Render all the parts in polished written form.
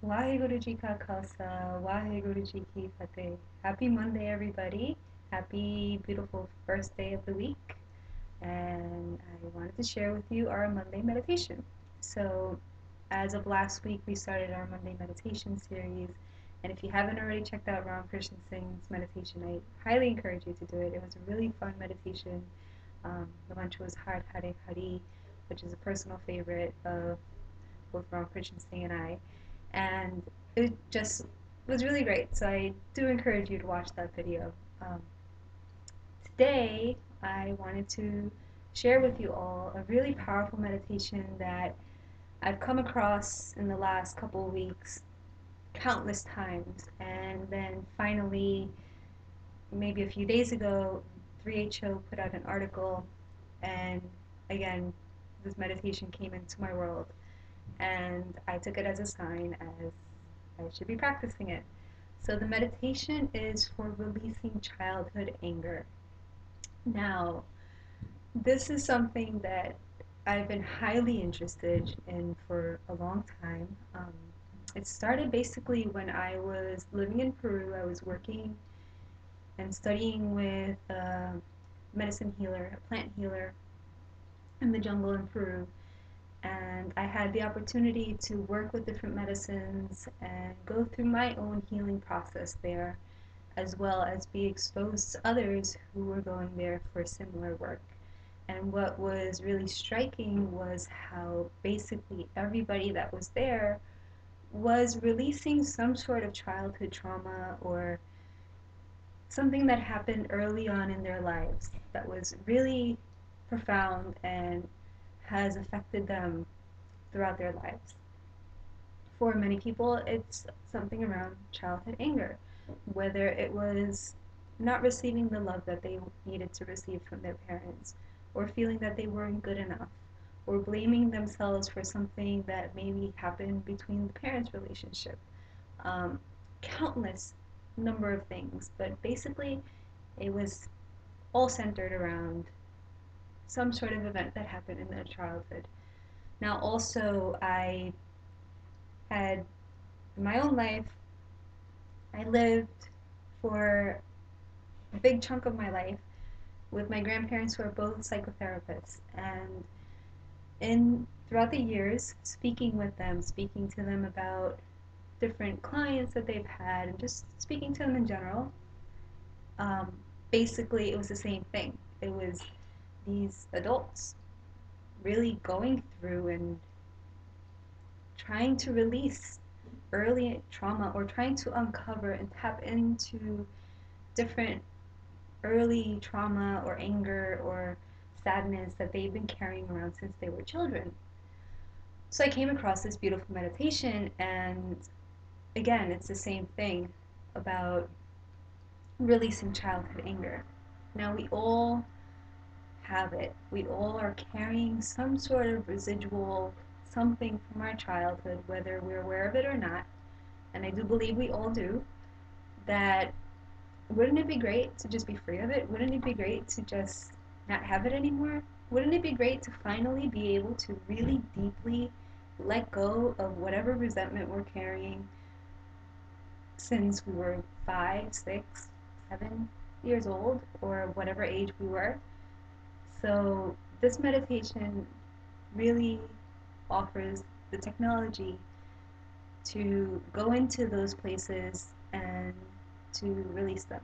Waheguru Ji Ka Khalsa, Waheguru Ji Ki Fateh. Happy Monday, everybody. Happy, beautiful first day of the week. And I wanted to share with you our Monday meditation. So, as of last week, we started our Monday meditation series. And if you haven't already checked out Ram Krishna Singh's meditation, I highly encourage you to do it. It was a really fun meditation. The mantra was Har Hare Hari, which is a personal favorite of both Ram Krishna Singh and I. And it just was really great. So I do encourage you to watch that video. Um, Today, I wanted to share with you all a really powerful meditation that I've come across in the last couple of weeks countless times. And then finally, maybe a few days ago, 3HO put out an article, and again, this meditation came into my world. And I took it as a sign as I should be practicing it. So the meditation is for releasing childhood anger. Now, this is something that I've been highly interested in for a long time. It started basically when I was living in Peru. I was working and studying with a medicine healer, a plant healer in the jungle in Peru. And I had the opportunity to work with different medicines and go through my own healing process there, as well as be exposed to others who were going there for similar work. And what was really striking was how basically everybody that was there was releasing some sort of childhood trauma or something that happened early on in their lives that was really profound and has affected them throughout their lives. For many people, it's something around childhood anger, whether it was not receiving the love that they needed to receive from their parents, or feeling that they weren't good enough, or blaming themselves for something that maybe happened between the parents' relationship. Um, Countless number of things, but basically, it was all centered around some sort of event that happened in their childhood. Now, also, I had in my own life, I lived for a big chunk of my life with my grandparents who are both psychotherapists. And in throughout the years, speaking with them, speaking to them about different clients that they've had, and just speaking to them in general, um, basically it was the same thing. It was these adults really going through and trying to release early trauma or trying to uncover and tap into different early trauma or anger or sadness that they've been carrying around since they were children. So I came across this beautiful meditation, and again, it's the same thing about releasing childhood anger. Now, we all have it. We all are carrying some sort of residual something from our childhood, whether we're aware of it or not. And I do believe we all do. That wouldn't it be great to just be free of it? Wouldn't it be great to just not have it anymore? Wouldn't it be great to finally be able to really deeply let go of whatever resentment we're carrying since we were 5, 6, 7 years old, or whatever age we were? So, this meditation really offers the technology to go into those places and to release them.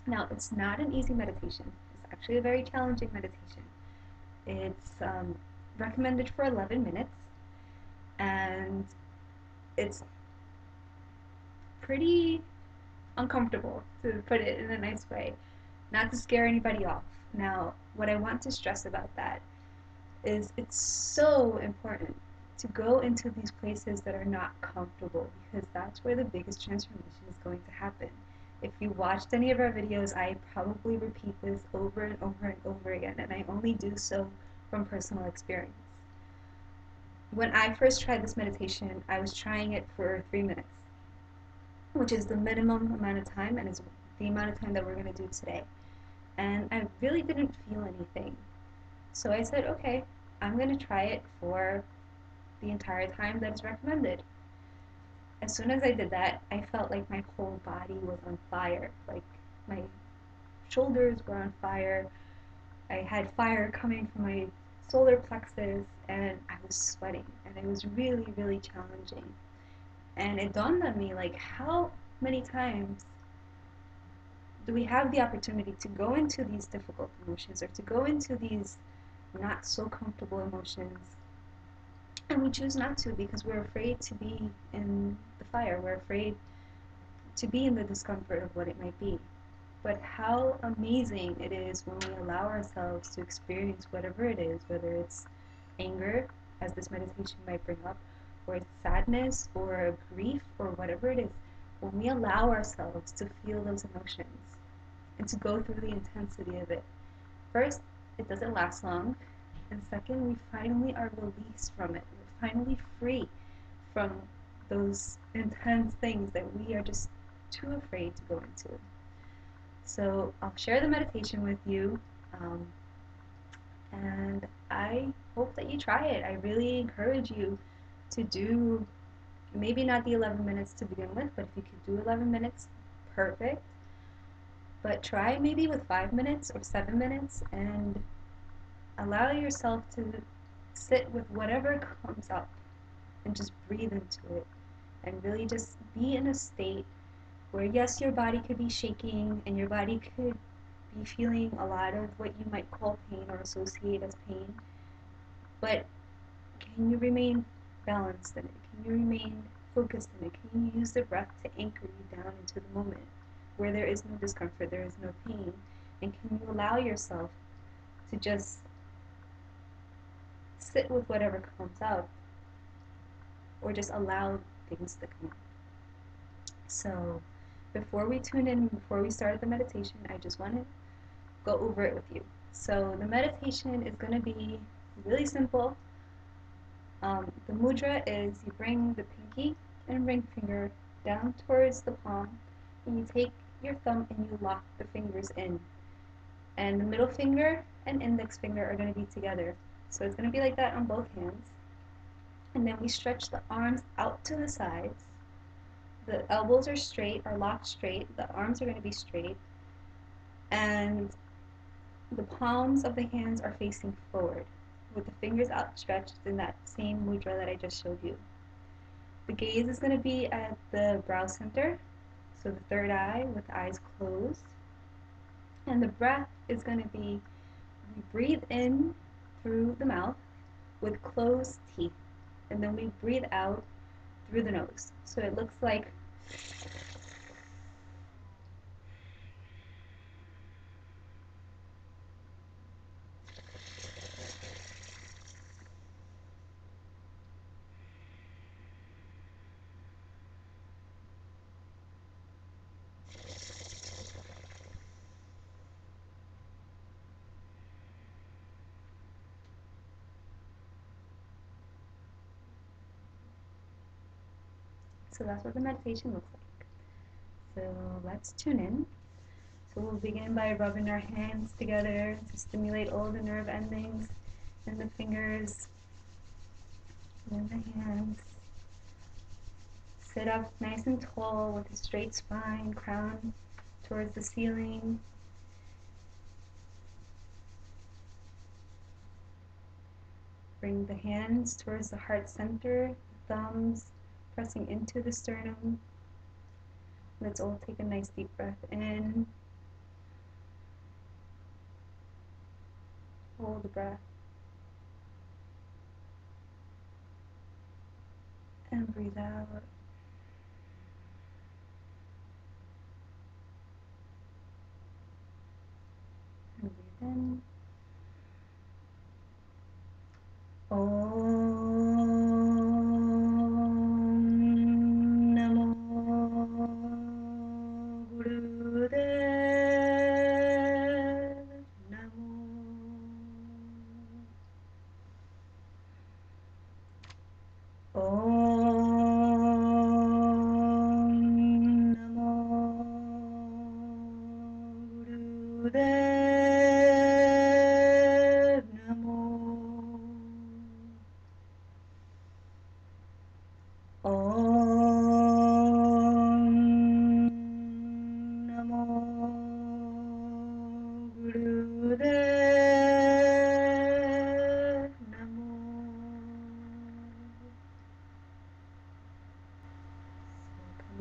Now, it's not an easy meditation. It's actually a very challenging meditation. It's recommended for 11 minutes, and it's pretty uncomfortable, to put it in a nice way, not to scare anybody off. Now, what I want to stress about that is it's so important to go into these places that are not comfortable, because that's where the biggest transformation is going to happen. If you watched any of our videos, I probably repeat this over and over and over again, and I only do so from personal experience. When I first tried this meditation, I was trying it for 3 minutes, which is the minimum amount of time and is the amount of time that we're going to do today. And I really didn't feel anything. So I said, okay, I'm going to try it for the entire time that is recommended. as soon as I did that, I felt like my whole body was on fire. Like my shoulders were on fire. I had fire coming from my solar plexus, and I was sweating, and it was really, really challenging. And it dawned on me, like, how many times do we have the opportunity to go into these difficult emotions or to go into these not so comfortable emotions, and we choose not to because we're afraid to be in the fire, we're afraid to be in the discomfort of what it might be. But how amazing it is when we allow ourselves to experience whatever it is, whether it's anger, as this meditation might bring up, or it's sadness, or grief, or whatever it is, when we allow ourselves to feel those emotions and to go through the intensity of it. First, it doesn't last long, and second, we finally are released from it. We're finally free from those intense things that we are just too afraid to go into. So I'll share the meditation with you, um, and I hope that you try it. I really encourage you to do maybe not the 11 minutes to begin with, but if you could do 11 minutes, perfect. But try maybe with 5 minutes or 7 minutes and allow yourself to sit with whatever comes up and just breathe into it and really just be in a state where, yes, your body could be shaking and your body could be feeling a lot of what you might call pain or associate as pain, but can you remain balanced in it? Can you remain focused in it? Can you use the breath to anchor you down into the moment where there is no discomfort, there is no pain? And can you allow yourself to just sit with whatever comes up or just allow things to come up? So before we tune in, before we start the meditation, I just want to go over it with you. So the meditation is going to be really simple. The mudra is you bring the pinky and ring finger down towards the palm, and you take your thumb and you lock the fingers in. And the middle finger and index finger are going to be together. So it's going to be like that on both hands. And then we stretch the arms out to the sides. The elbows are straight, are locked straight. The arms are going to be straight. And the palms of the hands are facing forward, with the fingers outstretched in that same mudra that I just showed you. The gaze is going to be at the brow center, so the third eye with the eyes closed. And the breath is going to be, we breathe in through the mouth with closed teeth, and then we breathe out through the nose. So it looks like so that's what the meditation looks like. So let's tune in. So we'll begin by rubbing our hands together to stimulate all the nerve endings in the fingers and the hands. Sit up nice and tall with a straight spine, crown towards the ceiling. Bring the hands towards the heart center, the thumbs pressing into the sternum. Let's all take a nice deep breath in. Hold the breath. And breathe out. And breathe in. Om Namo Gurudev Namo. Om Namo Gurudev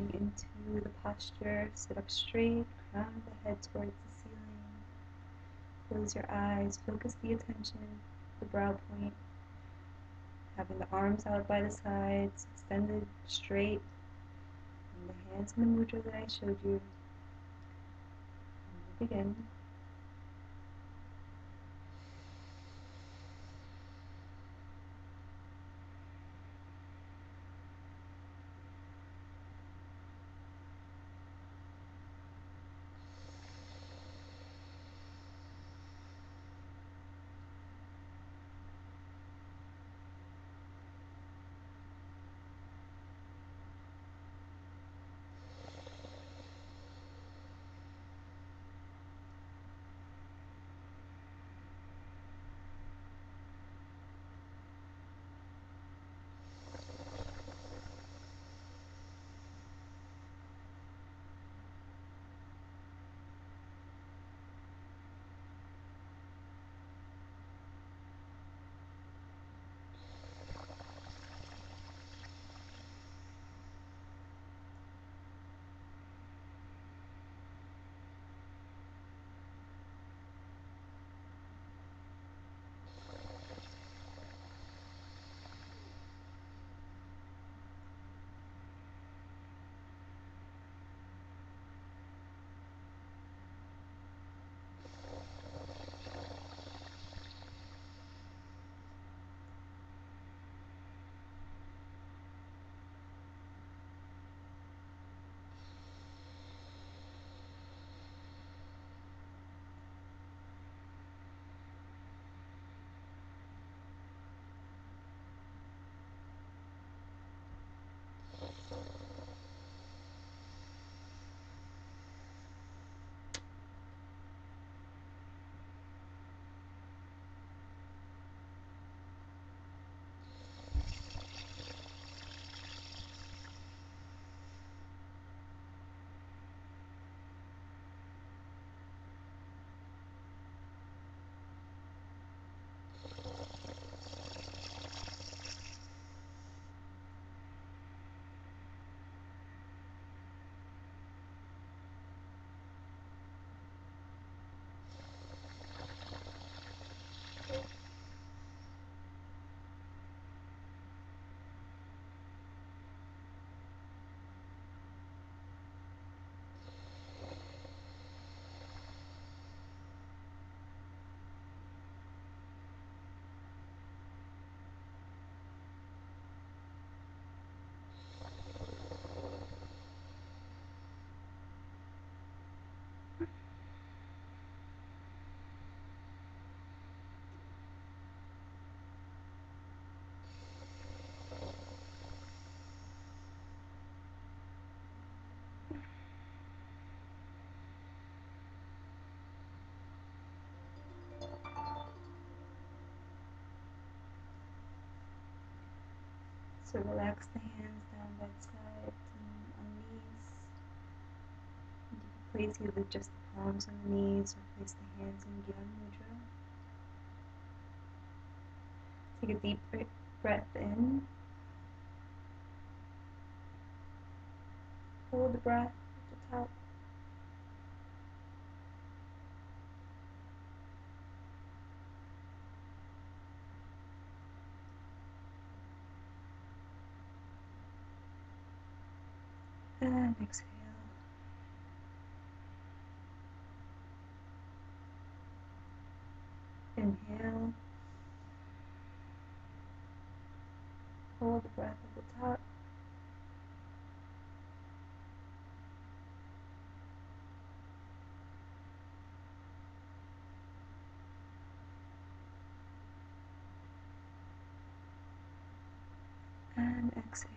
Getting into the posture, sit up straight, crown of the head towards the ceiling. Close your eyes, focus the attention, the brow point, having the arms out by the sides, extended straight, and the hands in the mudra that I showed you. And we'll begin. So relax the hands down by the sides and on the knees. You can place either just the palms on the knees or place the hands in Gyan Mudra. Take a deep breath in. Hold the breath at the top. And exhale. Inhale. Hold the breath at the top. And exhale.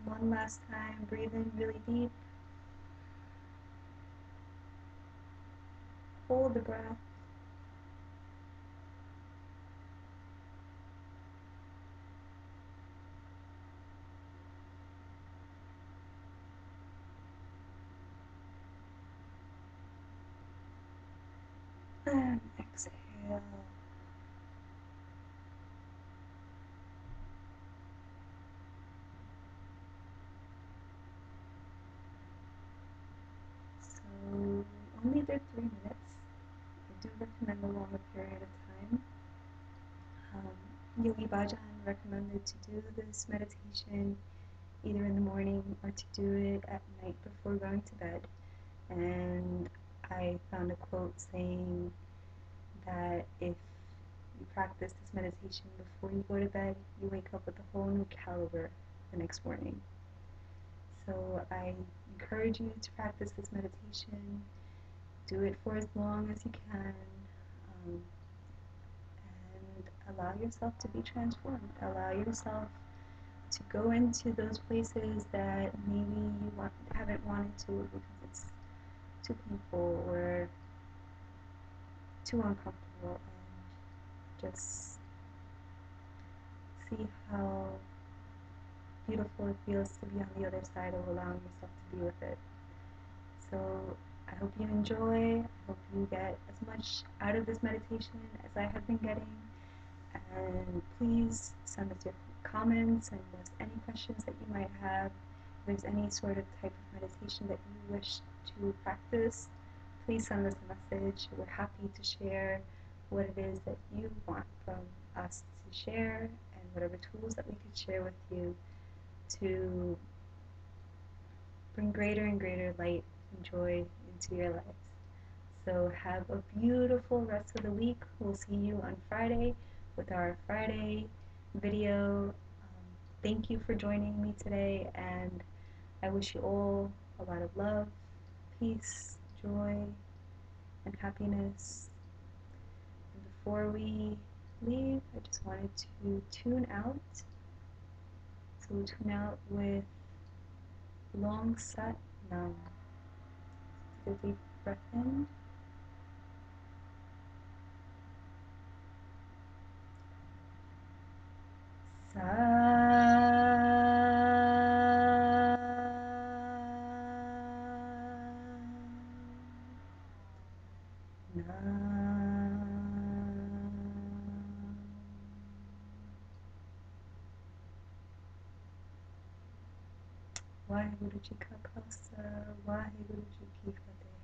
One last time, breathe in really deep. Hold the breath. And exhale. did 3 minutes. I do recommend a longer period of time. Yogi Bhajan recommended to do this meditation either in the morning or to do it at night before going to bed. And I found a quote saying that if you practice this meditation before you go to bed, you wake up with a whole new caliber the next morning. So I encourage you to practice this meditation. Do it for as long as you can. And allow yourself to be transformed. Allow yourself to go into those places that maybe you haven't wanted to because it's too painful or too uncomfortable, and just see how beautiful it feels to be on the other side of allowing yourself to be with it. So I hope you enjoy. I hope you get as much out of this meditation as I have been getting. And please send us your comments and just any questions that you might have. If there's any sort of type of meditation that you wish to practice, please send us a message. We're happy to share what it is that you want from us to share and whatever tools that we could share with you to bring greater and greater light and joy into your lives. So have a beautiful rest of the week. We'll see you on Friday with our Friday video. Thank you for joining me today, and I wish you all a lot of love, peace, joy, and happiness. And before we leave, I just wanted to tune out. So we'll tune out with Long Sat Nam. Take a deep breath in. Sa Waheguru Ji Ka Khalsa, Waheguru Ji Ki Fateh.